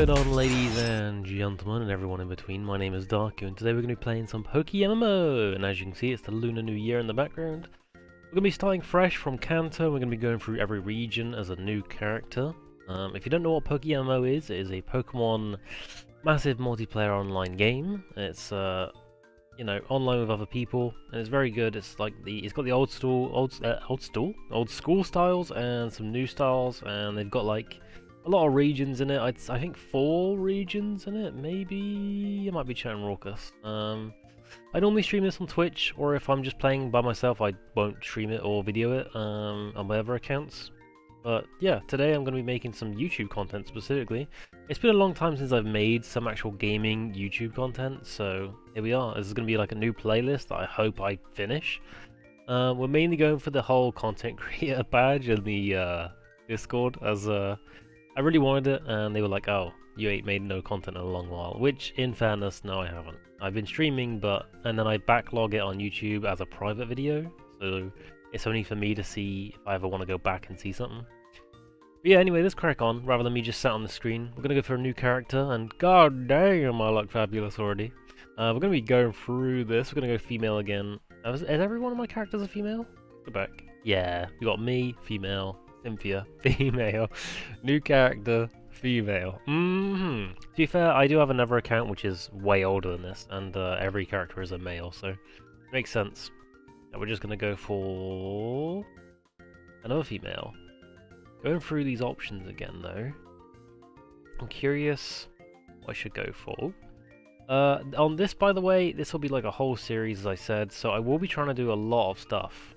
going on, ladies and gentlemen and everyone in between? My name is Darku and today we're going to be playing some PokeMMO, and as you can see it's the Lunar New Year in the background. We're going to be starting fresh from Kanto. We're going to be going through every region as a new character. If you don't know what PokeMMO is, it is a Pokemon massive multiplayer online game. It's you know, online with other people, and it's very good. It's like it's got the old school styles and some new styles, and they've got like a lot of regions in it. I think 4 regions in it, maybe. I might be chatting raucous. I normally stream this on Twitch, or if I'm just playing by myself, I won't stream it or video it on my other accounts. But yeah, today I'm going to be making some YouTube content specifically. It's been a long time since I've made some actual gaming YouTube content, so here we are. This is going to be like a new playlist that I hope I finish. We're mainly going for the whole content creator badge in the Discord, as I really wanted it, and they were like, oh, you ain't made no content in a long while, which in fairness, no I haven't. I've been streaming, and then I backlog it on YouTube as a private video, so it's only for me to see if I ever want to go back and see something. But yeah, anyway, let's crack on, rather than me just sat on the screen. We're going to go for a new character, and god damn, I look fabulous already. We're going to be going through this. We're going to go female again. Is every one of my characters a female? Go back. Yeah, we got me, female. Cynthia, female. New character, female. To be fair, I do have another account which is way older than this, and every character is a male, so it makes sense. Now we're just going to go for another female. Going through these options again, though, I'm curious what I should go for. On this, by the way, this will be like a whole series, as I said, so I will be trying to do a lot of stuff.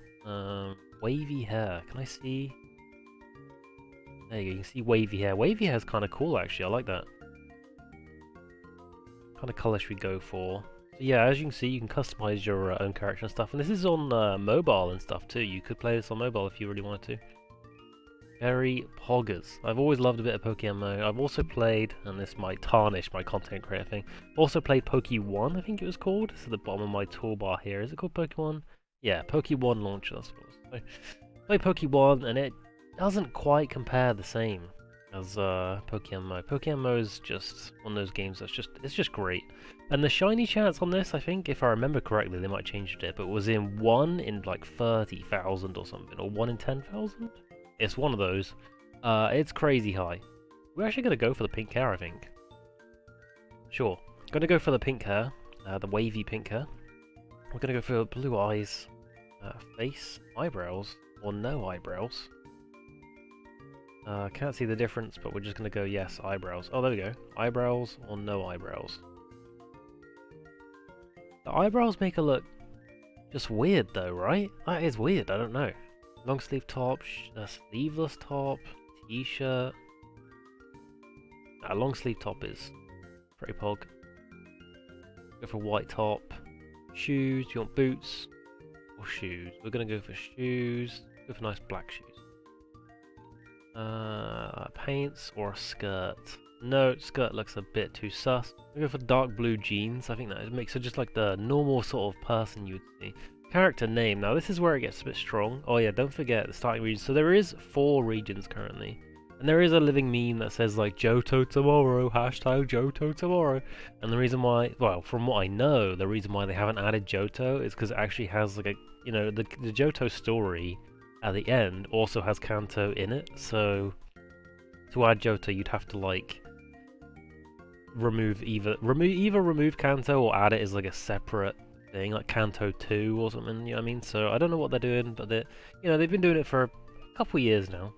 Wavy hair, can I see? There you go, you can see wavy hair. Wavy hair is kind of cool, actually. I like that. What kind of colour should we go for? So yeah, as you can see, you can customize your own character and stuff. And this is on mobile and stuff too. You could play this on mobile if you really wanted to. Very poggers. I've always loved a bit of PokeMMO. I've also played, and this might tarnish my content creator thing, also played Poke1, I think it was called. It's at the bottom of my toolbar here. Is it called Poke1? Yeah, Poke1 launcher, I suppose. So, play Poke1, and it doesn't quite compare the same as PokeMMO. PokeMMO is just one of those games that's just great. And the shiny chance on this, I think, if I remember correctly, they might have changed it, but it was in 1 in like 30,000 or something, or 1 in 10,000? It's one of those. It's crazy high. We're actually going to go for the pink hair, I think. Sure. Going to go for the pink hair, the wavy pink hair. We're going to go for blue eyes, face, eyebrows, or no eyebrows. Can't see the difference, but we're just going to go, yes, eyebrows. Oh, there we go. Eyebrows or no eyebrows. The eyebrows make her look just weird, though, right? That is weird, I don't know. Long sleeve top, sleeveless top, t-shirt. Long sleeve top is pretty pog. Go for white top. Shoes, do you want boots or shoes? We're going to go for shoes. Go for nice black shoes. Pants or a skirt? No, skirt looks a bit too sus. We go for dark blue jeans. I think that makes her just like the normal sort of person you would see. Character name. Now this is where it gets a bit strong. Oh yeah, don't forget the starting region. So there is 4 regions currently. And there is a living meme that says like Johto tomorrow, hashtag Johto tomorrow. And the reason why, well, from what I know, the reason why they haven't added Johto is because it actually has like a, you know, the Johto story at the end also has Kanto in it, so to add Johto you'd have to like remove Kanto or add it as like a separate thing, like Kanto 2 or something, you know what I mean? So I don't know what they're doing, but they, you know, they've been doing it for a couple years now.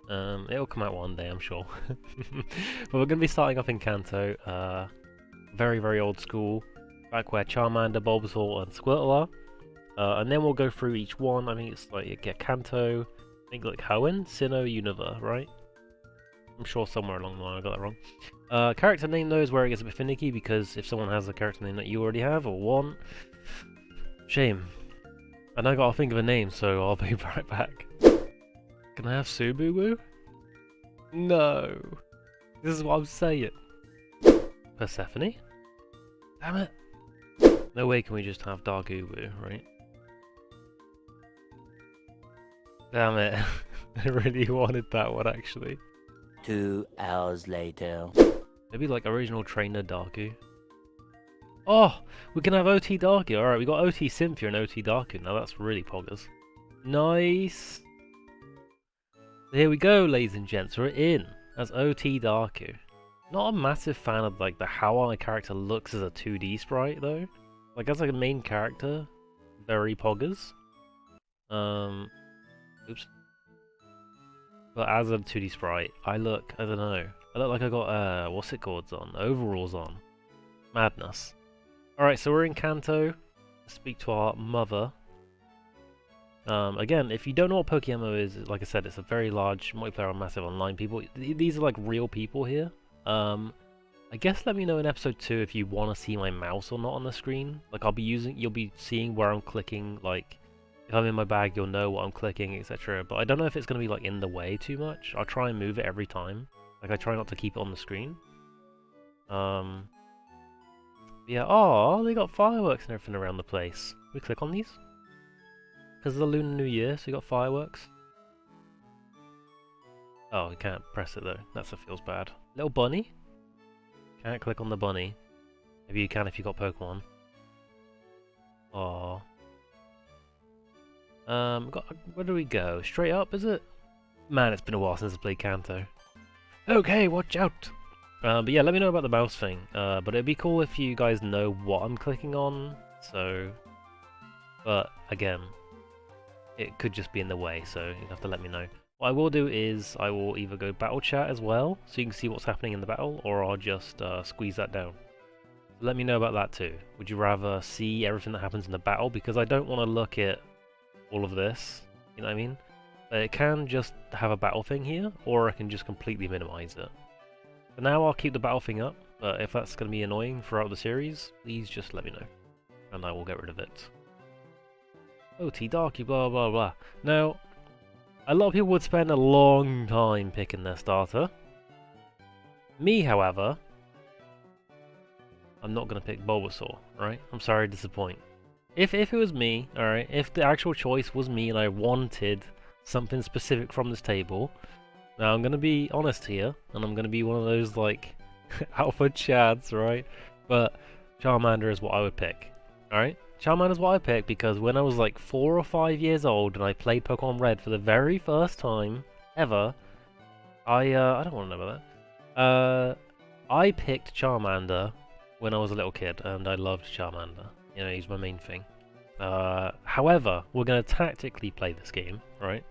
It'll come out one day, I'm sure. But we're gonna be starting off in Kanto, very, very old school, back where Charmander, Bulbasaur and Squirtle are. And then we'll go through each one. I think it's like you get Kanto, I think like Hoenn, Sinnoh, Unova, right? I'm sure somewhere along the line I got that wrong. Character name though is where it gets a bit finicky, because if someone has a character name that you already have or want, shame. And I gotta think of a name, so I'll be right back. Can I have Sububu? No. This is what I'm saying. Persephone? Damn it. No way can we just have Darku, right? Damn it. I really wanted that one, actually. 2 hours later. Maybe like original trainer Darku. Oh, we can have OT Darku. Alright, we got OT Cynthia and OT Darku. Now that's really poggers. Nice. Here we go, ladies and gents. We're in as OT Darku. Not a massive fan of like how my character looks as a 2D sprite though. Like as like a main character, very poggers. Oops. But as a 2D sprite, I don't know. I look like I got what's it called on? Overalls on. Madness. Alright, so we're in Kanto. Speak to our mother. Again, if you don't know what PokeMMO is, like I said, it's a very large multiplayer and massive online people. These are like real people here. I guess let me know in episode 2 if you want to see my mouse or not on the screen. Like you'll be seeing where I'm clicking, like if I'm in my bag you'll know what I'm clicking, etc. But I don't know if it's going to be like in the way too much. I'll try and move it every time. Like I try not to keep it on the screen. Yeah, oh, they got fireworks and everything around the place. We click on these? Because of the Lunar New Year, so you got fireworks. Oh, we can't press it though. That feels bad. Little bunny? Can't click on the bunny. Maybe you can if you got Pokemon. Aww. Where do we go? Straight up, is it? Man, it's been a while since I played Kanto. Okay, watch out! But yeah, let me know about the mouse thing. But it'd be cool if you guys know what I'm clicking on. So, but again, it could just be in the way, so you have to let me know. What I will do is I will either go battle chat as well, so you can see what's happening in the battle, or I'll just squeeze that down. So let me know about that too. Would you rather see everything that happens in the battle? Because I don't want to look at all of this, you know what I mean? It can just have a battle thing here, or I can just completely minimize it. For now I'll keep the battle thing up, but if that's going to be annoying throughout the series, please just let me know, and I will get rid of it. OT Darky, blah blah blah. Now, a lot of people would spend a long time picking their starter. Me, however, I'm not going to pick Bulbasaur, right? I'm sorry to disappoint. If it was me, alright, if the actual choice was me and I wanted something specific from this table, now I'm going to be honest here, and I'm going to be one of those, like, alpha chads, right? But Charmander is what I would pick, alright? Charmander is what I picked because when I was like 4 or 5 years old and I played Pokemon Red for the very first time ever, I don't want to know about that. I picked Charmander when I was a little kid, and I loved Charmander. You know, he's my main thing. However, we're going to tactically play this game, right?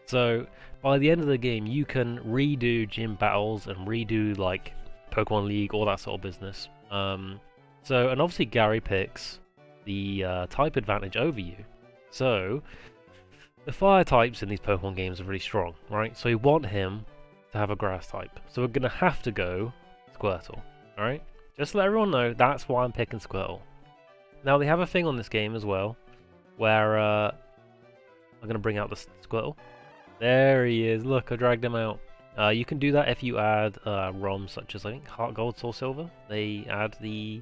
So, by the end of the game, you can redo gym battles and redo, like, Pokemon League, all that sort of business. And obviously Gary picks the type advantage over you. So, the fire types in these Pokemon games are really strong, right? So you want him to have a grass type. So we're going to have to go Squirtle, alright? Just to let everyone know, that's why I'm picking Squirtle. Now, they have a thing on this game as well, where I'm going to bring out the Squirtle. There he is, look, I dragged him out. You can do that if you add ROMs such as, I think, Heart Gold, Soul Silver. They add the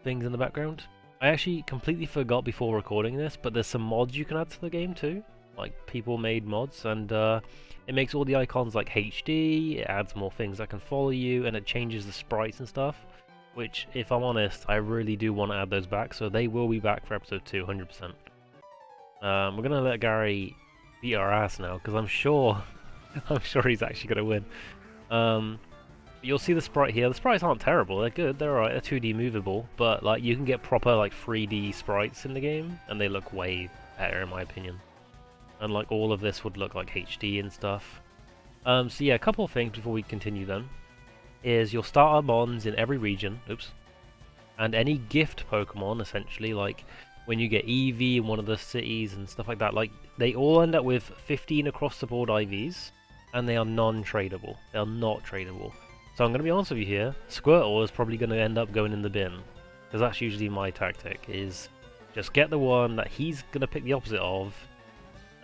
things in the background. I actually completely forgot before recording this, but there's some mods you can add to the game too. Like, people made mods, and it makes all the icons like HD, it adds more things that can follow you, and it changes the sprites and stuff. Which, if I'm honest, I really do want to add those back, so they will be back for episode 2, 100%. We're going to let Gary beat our ass now, because I'm sure he's actually going to win. You'll see the sprite here. The sprites aren't terrible, they're good, they're alright, they're 2D movable, but like you can get proper like 3D sprites in the game, and they look way better in my opinion. And like all of this would look like HD and stuff. So yeah, a couple of things before we continue then. Is your starter mons in every region, oops, and any gift Pokemon essentially, like when you get EV in one of the cities and stuff like that, like they all end up with 15 across the board IVs, and they are non-tradable. They are not tradable. So I'm going to be honest with you here, Squirtle is probably going to end up going in the bin, because that's usually my tactic, is just get the one that he's going to pick the opposite of,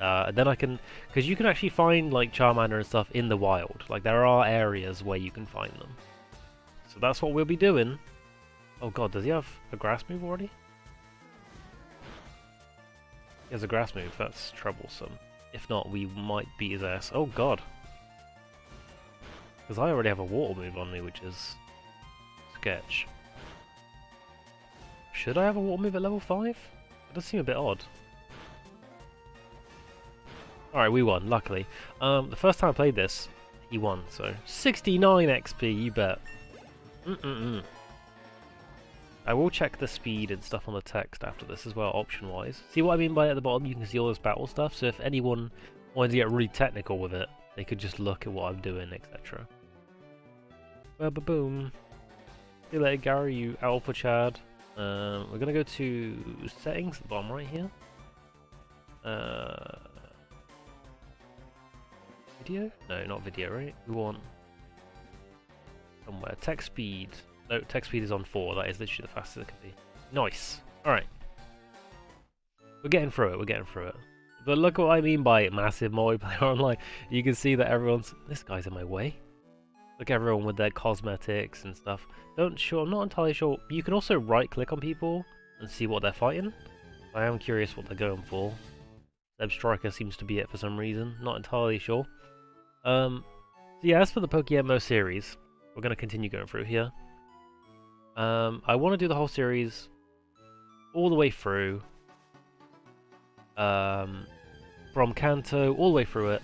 and then I can, because you can actually find like Charmander and stuff in the wild, like there are areas where you can find them. So that's what we'll be doing. Oh god, does he have a grass move already? He has a grass move, that's troublesome. If not, we might beat his ass. Oh god. Because I already have a water move on me, which is sketch. Should I have a water move at level 5? It does seem a bit odd. Alright, we won, luckily. The first time I played this, he won, so 69 XP, you bet. I will check the speed and stuff on the text after this as well, option-wise. See what I mean by at the bottom? You can see all this battle stuff, so if anyone wanted to get really technical with it, they could just look at what I'm doing, etc. Ba-ba-boom. See you later, Gary, you alpha Chad. We're gonna go to settings at the bottom right here. Video? No, not video, right? We want somewhere. Text speed. No, text speed is on 4. That is literally the fastest it can be. Nice. Alright. We're getting through it. We're getting through it. But look what I mean by massive multiplayer online. You can see that everyone's... This guy's in my way. Look at everyone with their cosmetics and stuff. I'm not entirely sure. You can also right-click on people and see what they're fighting. I am curious what they're going for. Zeb Striker seems to be it for some reason. Not entirely sure. So yeah, as for the PokeMMO series, we're going to continue going through here. I want to do the whole series all the way through. From Kanto all the way through it.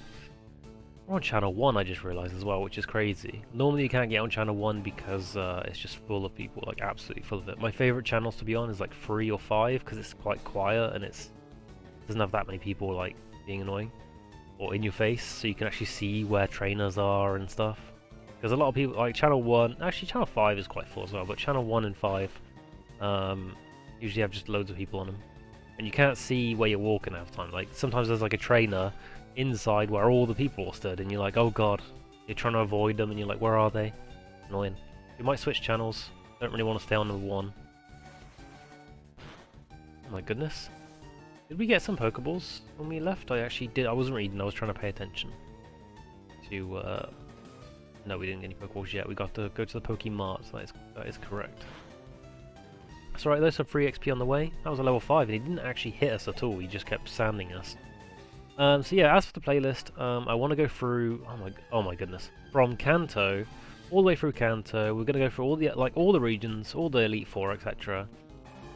We're on channel 1, I just realised as well, which is crazy. Normally you can't get on channel 1 because it's just full of people, like absolutely full of it. My favourite channels to be on is like 3 or 5 because it's quite quiet and it doesn't have that many people like being annoying or in your face, so you can actually see where trainers are and stuff. Because a lot of people, like channel 1, actually channel 5 is quite full as well, but channel 1 and 5 usually have just loads of people on them. And you can't see where you're walking half the time. Like sometimes there's like a trainer inside where all the people are stood and you're like, oh god, you're trying to avoid them and you're like, where are they? Annoying. We might switch channels. Don't really want to stay on number 1. Oh my goodness. Did we get some Pokeballs when we left? I actually did. I wasn't reading, I was trying to pay attention to no, we didn't get any Pokeballs yet. We got to go to the Pokemart, so that is correct. That's alright, there's some free XP on the way. That was a level 5 and he didn't actually hit us at all, he just kept sanding us. So yeah, as for the playlist, I want to go through, oh my goodness, from Kanto, all the way through Kanto. We're going to go through all the regions, all the Elite Four, etc.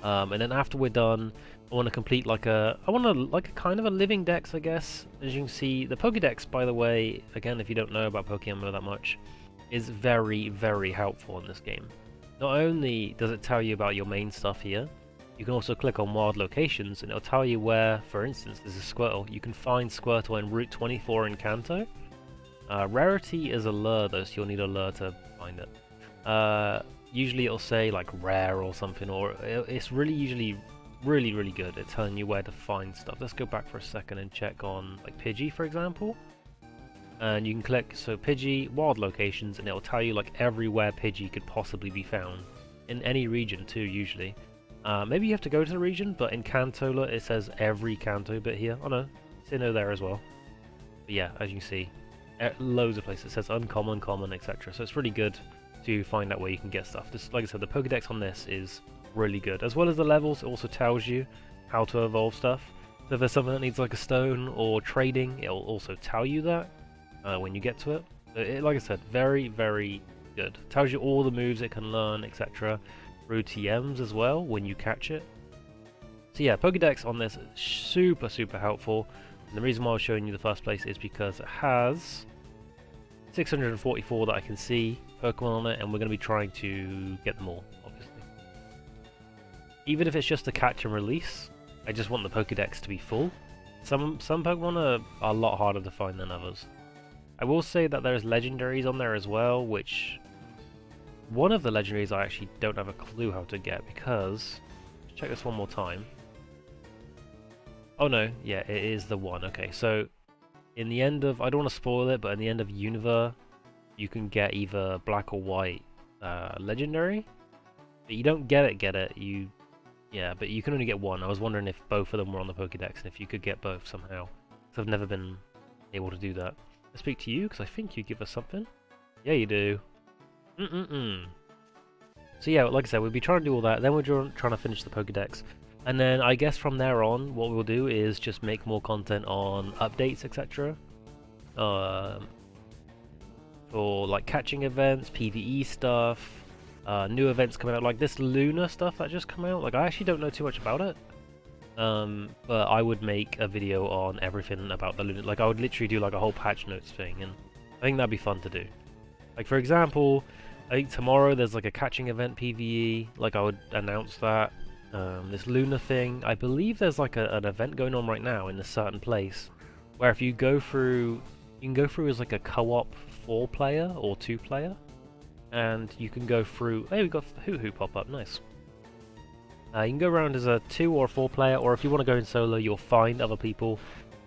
And then after we're done, I want to complete like a kind of a living dex, I guess. As you can see, the Pokédex, by the way, again, if you don't know about Pokémon that much, is very, very helpful in this game. Not only does it tell you about your main stuff here, you can also click on wild locations and it'll tell you where, for instance, there's a Squirtle. You can find Squirtle in Route 24 in Kanto. Rarity is a lure though, so you'll need a lure to find it. Usually it'll say like rare or something, or it's usually really good at telling you where to find stuff. Let's go back for a second and check on like Pidgey, for example. And you can click, so Pidgey, wild locations, and it'll tell you like everywhere Pidgey could possibly be found. In any region too, usually. Maybe you have to go to the region, but in Kanto it says every Kanto bit here. Oh no, Sinnoh there as well. But yeah, as you can see, loads of places. It says uncommon, common, etc. So it's really good to find out where you can get stuff. Just like I said, the Pokédex on this is really good. As well as the levels, it also tells you how to evolve stuff. So if there's something that needs like a stone or trading, it'll also tell you that when you get to it. So like I said, very, very good. Tells you all the moves it can learn, etc. Through TMs as well when you catch it. So yeah, Pokédex on this is super helpful. And the reason why I was showing you the first place is because it has 644 that I can see Pokemon on it, and we're going to be trying to get them all, obviously. Even if it's just a catch and release, I just want the Pokédex to be full. Some Pokemon are a lot harder to find than others. I will say that there's legendaries on there as well, which one of the legendaries I actually don't have a clue how to get, because let's check this one more time. Oh no, yeah, it is the one. Okay, so in the end of, I don't want to spoil it, but in the end of Univers, you can get either black or white legendary. But you don't get it. Yeah, but you can only get one. I was wondering if both of them were on the Pokédex and if you could get both somehow. Because I've never been able to do that. Let's speak to you, because I think you give us something. Yeah, you do. So yeah, like I said, we'll be trying to do all that. Then we're trying to finish the Pokédex. And then I guess from there on, what we'll do is just make more content on updates, etc. For like catching events, PvE stuff, new events coming out, like this Luna stuff that just come out. Like, I actually don't know too much about it. But I would make a video on everything about the Luna. Like, I would literally do like a whole patch notes thing, and I think that'd be fun to do. Like, for example, I think tomorrow there's like a catching event PvE. Like, I would announce that. This Luna thing, I believe there's like an event going on right now in a certain place, where if you go through, you can go through as like a co-op 4-player or 2-player, and you can go through. Hey, we got Hoo pop up, nice. You can go around as a 2 or 4-player, or if you want to go in solo, you'll find other people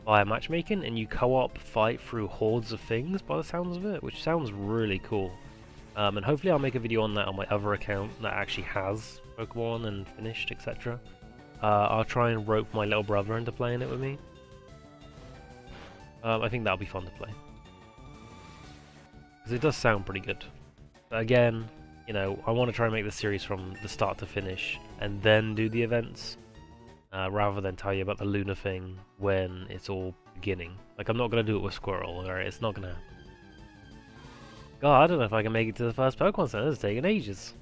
via matchmaking, and you co-op fight through hordes of things, by the sounds of it, which sounds really cool. And hopefully I'll make a video on that on my other account that actually has Pokemon and finished, etc. I'll try and rope my little brother into playing it with me. I think that'll be fun to play. Because it does sound pretty good. But again, you know, I want to try and make the series from the start to finish, and then do the events, rather than tell you about the Luna thing when it's all beginning. Like, I'm not going to do it with Squirrel, alright? It's not going to happen. God, I don't know if I can make it to the first Pokemon Center. It's taking ages.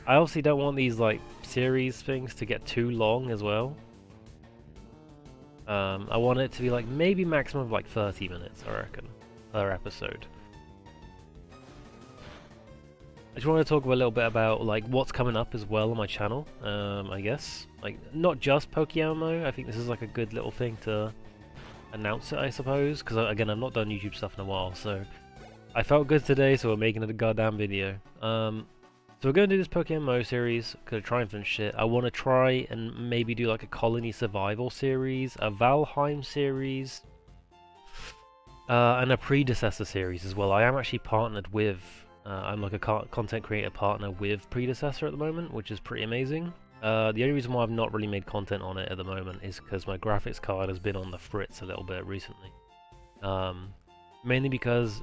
I obviously don't want these, like, series things to get too long as well. I want it to be, like, maybe maximum of, like, 30 minutes, I reckon, per episode. I just want to talk a little bit about, like, what's coming up as well on my channel, I guess. Like, not just PokeMMO. I think this is, like, a good little thing to announce it, I suppose. Because, again, I've not done YouTube stuff in a while, so I felt good today, so we're making it a goddamn video. So we're going to do this PokeMMO series, going to try and finish it. I want to try and maybe do like a colony survival series, a Valheim series, and a predecessor series as well. I am actually partnered with, I'm like a content creator partner with Predecessor at the moment, which is pretty amazing. The only reason why I've not really made content on it at the moment is because my graphics card has been on the fritz a little bit recently. Mainly because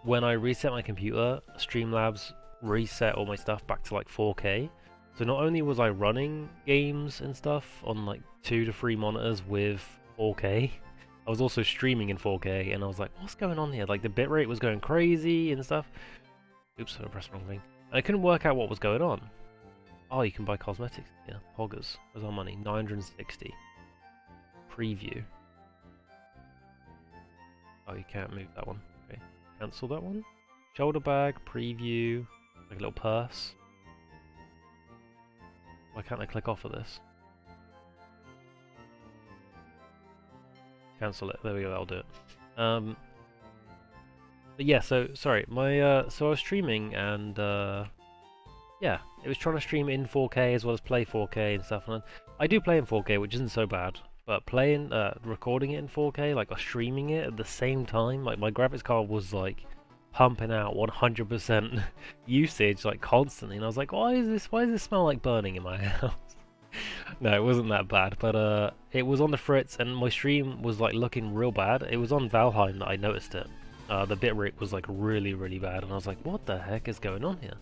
when I reset my computer, Streamlabs reset all my stuff back to like 4K. So not only was I running games and stuff on like 2 to 3 monitors with 4K, I was also streaming in 4K, and I was like, what's going on here? Like, the bitrate was going crazy and stuff. Oops, I pressed the wrong thing. And I couldn't work out what was going on. Oh, you can buy cosmetics. Yeah, Poggers. Where's our money? 960. Preview. Oh, you can't move that one. Okay. Cancel that one. Shoulder bag, preview, like a little purse. Why can't I click off of this? Cancel it. There we go. I'll do it. But yeah. So sorry. My so I was streaming, and yeah, it was trying to stream in 4K as well as play 4K and stuff. And I do play in 4K, which isn't so bad. But playing, recording it in 4K, like, or streaming it at the same time, like, my graphics card was like pumping out 100% usage, like, constantly, and I was like, why does this smell like burning in my house? No, it wasn't that bad, but it was on the fritz, and my stream was like looking real bad. It was on Valheim that I noticed it. The bitrate was like really, really bad, and I was like, what the heck is going on here?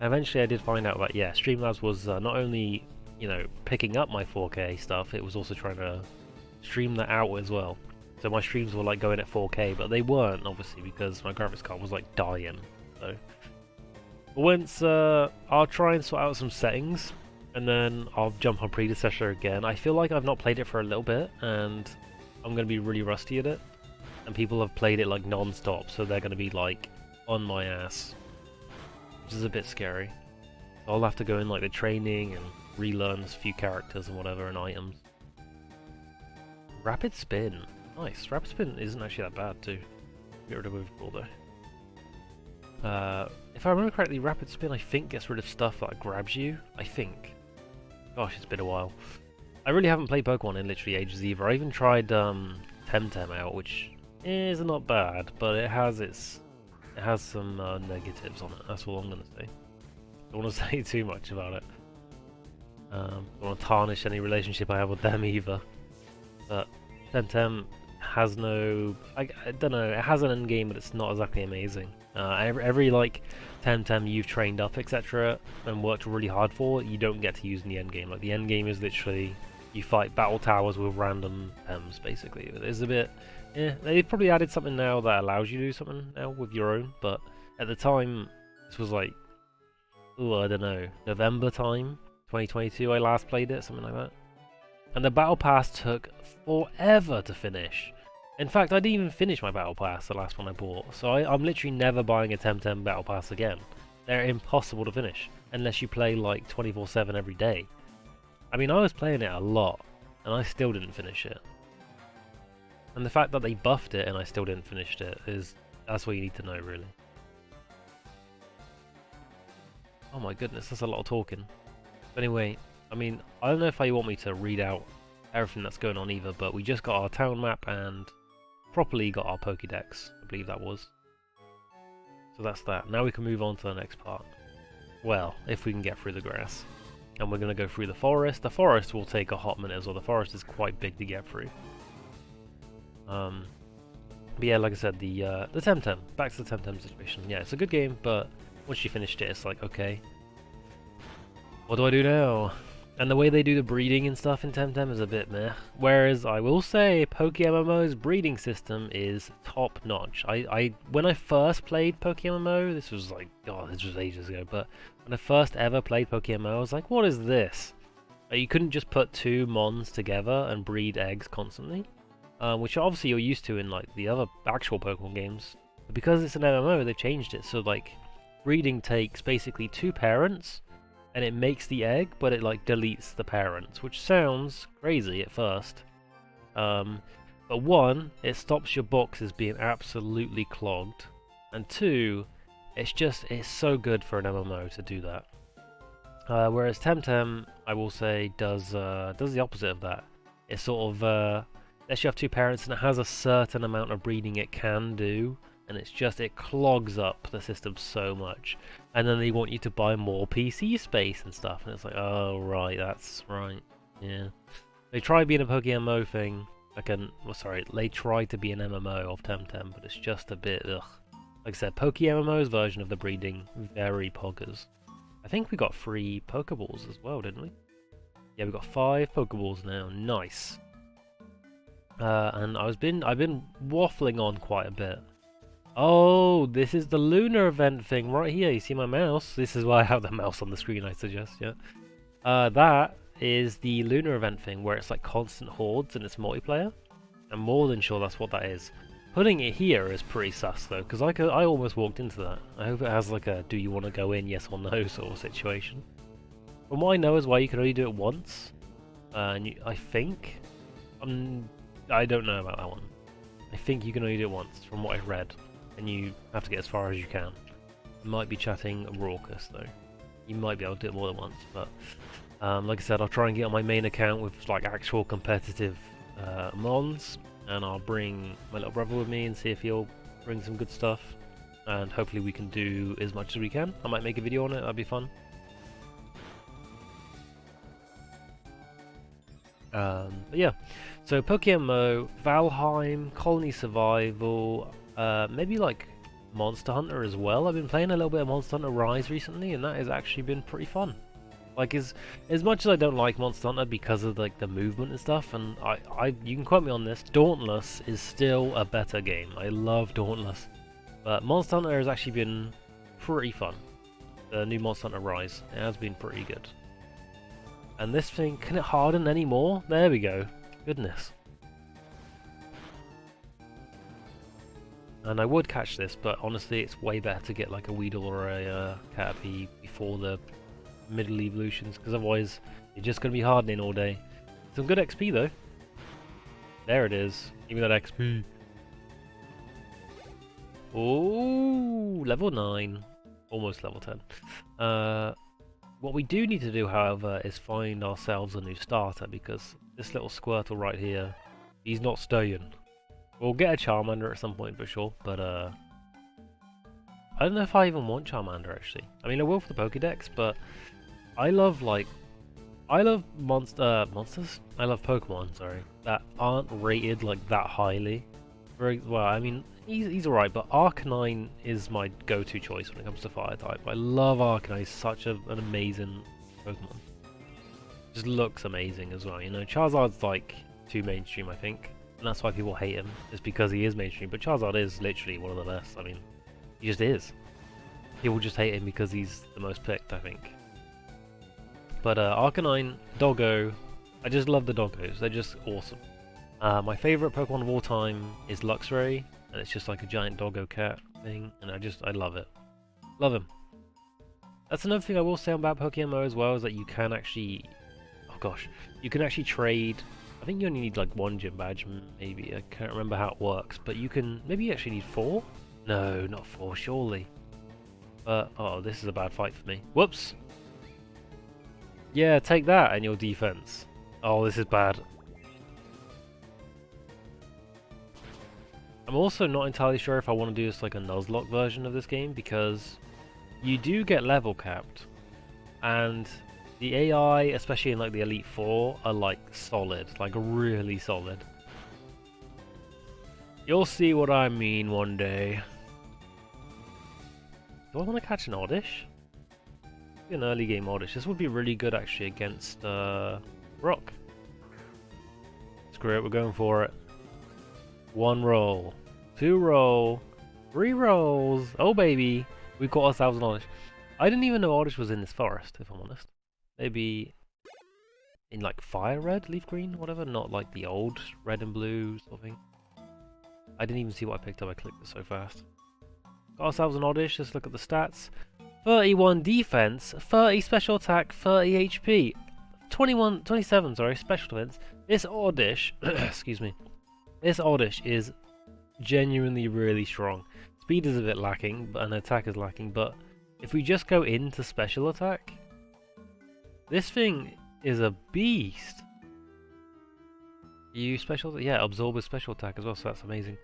And eventually I did find out that, yeah, Streamlabs was not only, you know, picking up my 4K stuff, it was also trying to stream that out as well. So my streams were like going at 4K, but they weren't, obviously, because my graphics card was like dying. So once I'll try and sort out some settings, and then I'll jump on Predecessor again. I feel like I've not played it for a little bit, and I'm going to be really rusty at it. And people have played it like non-stop, so they're going to be like on my ass, which is a bit scary. So I'll have to go in like the training and relearn a few characters and whatever and items. Rapid Spin. Nice. Rapid Spin isn't actually that bad too. Get rid of overall though. If I remember correctly, Rapid Spin I think gets rid of stuff that grabs you. I think. Gosh, it's been a while. I really haven't played Pokemon in literally ages either. I even tried Temtem out, which is not bad, but it has some negatives on it. That's all I'm gonna say. Don't want to say too much about it. Don't want to tarnish any relationship I have with them either. But Temtem has no, I don't know, it has an end game, but it's not exactly amazing. Every like Temtem you've trained up, etc., and worked really hard for, you don't get to use in the end game. Like, the end game is literally you fight battle towers with random Tems, basically. It's a bit, they've probably added something now that allows you to do something now with your own, but at the time, this was like ooh, I don't know, November time, 2022 I last played it, something like that. And the Battle Pass took forever to finish. In fact, I didn't even finish my Battle Pass, the last one I bought, so I'm literally never buying a Temtem Battle Pass again. They're impossible to finish, unless you play like 24/7 every day. I mean, I was playing it a lot, and I still didn't finish it. And the fact that they buffed it and I still didn't finish it that's what you need to know, really. Oh my goodness, that's a lot of talking. But anyway, I mean, I don't know if you want me to read out everything that's going on either, but we just got our town map and properly got our Pokédex, I believe that was. So that's that. Now we can move on to the next part. Well, if we can get through the grass. And we're going to go through the forest. The forest will take a hot minute as well. The forest is quite big to get through. But yeah, like I said, the Temtem. Back to the Temtem situation. Yeah, it's a good game, but once you finished it, it's like, okay, what do I do now? And the way they do the breeding and stuff in Temtem is a bit meh. Whereas I will say PokeMMO's breeding system is top notch. When I first played PokeMMO, this was like, God, this was ages ago, but when I first ever played PokeMMO, I was like, what is this? You couldn't just put two mons together and breed eggs constantly, which obviously you're used to in like the other actual Pokemon games. But because it's an MMO, they've changed it, so like breeding takes basically two parents, and it makes the egg, but it like deletes the parents, which sounds crazy at first. But one, it stops your boxes being absolutely clogged, and two, it's so good for an MMO to do that. Whereas Temtem, I will say, does the opposite of that. It sort of lets you have two parents, and it has a certain amount of breeding it can do. And it clogs up the system so much. And then they want you to buy more PC space and stuff. And it's like, oh, right, that's right. Yeah. They try being a PokeMMO thing. They try to be an MMO of Temtem, but it's just a bit, ugh. Like I said, PokeMMO's version of the breeding, very poggers. I think we got 3 Pokeballs as well, didn't we? Yeah, we got 5 Pokeballs now. Nice. And I've been waffling on quite a bit. Oh, this is the lunar event thing right here. You see my mouse? This is why I have the mouse on the screen, I suggest, yeah. That is the lunar event thing where it's like constant hordes and it's multiplayer. I'm more than sure that's what that is. Putting it here is pretty sus though, because I almost walked into that. I hope it has like a do you want to go in, yes or no sort of situation. From what I know is why you can only do it once. I think... I don't know about that one. I think you can only do it once, from what I've read. And you have to get as far as you can. You might be chatting raucous though. You might be able to do it more than once, but like I said, I'll try and get on my main account with like actual competitive mons, and I'll bring my little brother with me and see if he'll bring some good stuff, and hopefully we can do as much as we can. I might make a video on it, that'd be fun. But yeah, so PokeMMO, Valheim, Colony Survival, maybe like Monster Hunter as well. I've been playing a little bit of Monster Hunter Rise recently, and that has actually been pretty fun. Like, as much as I don't like Monster Hunter because of like the movement and stuff, and you can quote me on this, Dauntless is still a better game. I love Dauntless, but Monster Hunter has actually been pretty fun. The new Monster Hunter Rise, it has been pretty good. And this thing, can it harden anymore? There we go. Goodness. And I would catch this, but honestly it's way better to get like a Weedle or a Caterpie before the middle evolutions, because otherwise you're just going to be hardening all day. Some good XP though. There it is. Give me that XP. Oh, level 9. Almost level 10. What we do need to do, however, is find ourselves a new starter, because this little Squirtle right here, he's not staying. We'll get a Charmander at some point for sure, but I don't know if I even want Charmander actually. I mean, I will for the Pokédex, but I love monsters? I love Pokemon, sorry, that aren't rated like that highly. Very well, I mean, he's alright, but Arcanine is my go-to choice when it comes to fire type. I love Arcanine, he's such an amazing Pokemon. Just looks amazing as well, you know. Charizard's like too mainstream, I think, and that's why people hate him, just because he is mainstream, but Charizard is literally one of the best. I mean, he just is. People just hate him because he's the most picked, I think. But Arcanine, Doggo, I just love the Doggos. They're just awesome. My favourite Pokemon of all time is Luxray, and it's just like a giant Doggo cat thing, and I love it. Love him. That's another thing I will say about PokeMMO as well, is that you can actually, oh gosh, you can actually trade. I think you only need like 1 gym badge, maybe. I can't remember how it works, but you can, maybe you actually need 4? No, not 4, surely. But, oh, this is a bad fight for me. Whoops! Yeah, take that and your defense. Oh, this is bad. I'm also not entirely sure if I want to do this like a Nuzlocke version of this game, because you do get level capped, and the AI, especially in like the Elite Four, are like solid, like really solid. You'll see what I mean one day. Do I want to catch an Oddish? Maybe an early game Oddish. This would be really good actually against Rock. Screw it, we're going for it. 1 roll, 2 roll, 3 rolls. Oh baby, we got ourselves an Oddish. I didn't even know Oddish was in this forest, if I'm honest. Maybe in like fire red, leaf green, whatever, not like the old red and blue sort of thing. I didn't even see what I picked up, I clicked it so fast. Got ourselves an Oddish, let's look at the stats. 31 defense, 30 special attack, 30 HP, 27 special defense. This Oddish, excuse me, this Oddish is genuinely really strong. Speed is a bit lacking, and attack is lacking, but if we just go into special attack, this thing is a beast. You special, yeah, absorb with special attack as well, so that's amazing.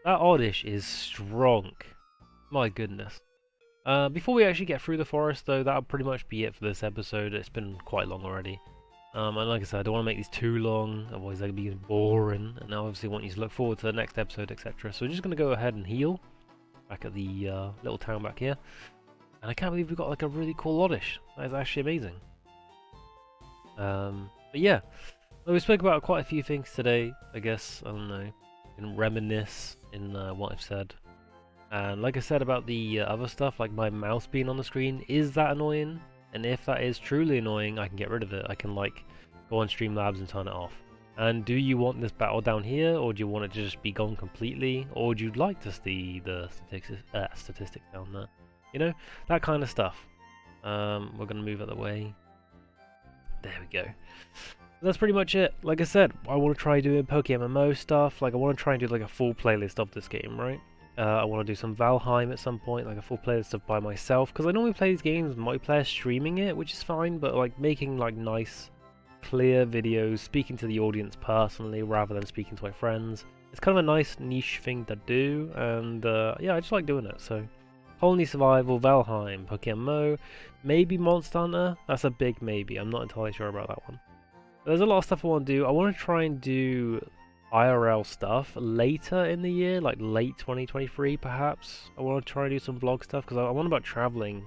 That Oddish is strong. My goodness. Before we actually get through the forest though, that'll pretty much be it for this episode. It's been quite long already. And like I said, I don't want to make these too long, otherwise they'll be boring, and I obviously want you to look forward to the next episode, etc. So we're just going to go ahead and heal, back at the little town back here. And I can't believe we've got like a really cool Oddish. That is actually amazing. But yeah, well, we spoke about quite a few things today, I guess. I don't know, and reminisce in what I've said. And like I said about the other stuff, like my mouse being on the screen, is that annoying? And if that is truly annoying, I can get rid of it. I can like go on Streamlabs and turn it off. And do you want this battle down here, or do you want it to just be gone completely? Or would you like to see the statistics down there? You know, that kind of stuff. We're going to move out of the way. There we go. That's pretty much it. Like I said, I want to try doing PokeMMO stuff. Like I want to try and do like a full playlist of this game, right? I want to do some Valheim at some point, like a full playlist of by myself, because I normally play these games multiplayer streaming it, which is fine, but like making like nice, clear videos, speaking to the audience personally rather than speaking to my friends. It's kind of a nice niche thing to do, and yeah, I just like doing it. So, Colony Survival, Valheim, PokeMMO, maybe Monster Hunter. That's a big maybe. I'm not entirely sure about that one. But there's a lot of stuff I want to do. I want to try and do IRL stuff later in the year, like late 2023 perhaps. I want to try and do some vlog stuff because I want about traveling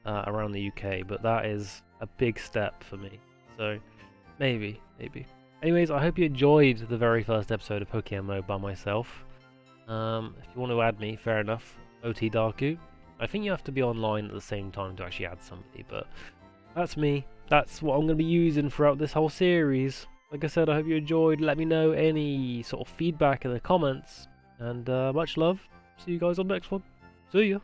around the UK, but that is a big step for me. So maybe. Anyways, I hope you enjoyed the very first episode of PokeMMO by myself. If you want to add me, fair enough. OfficialDarku. I think you have to be online at the same time to actually add somebody, but that's me. That's what I'm going to be using throughout this whole series. Like I said, I hope you enjoyed. Let me know any sort of feedback in the comments. And much love. See you guys on the next one. See ya.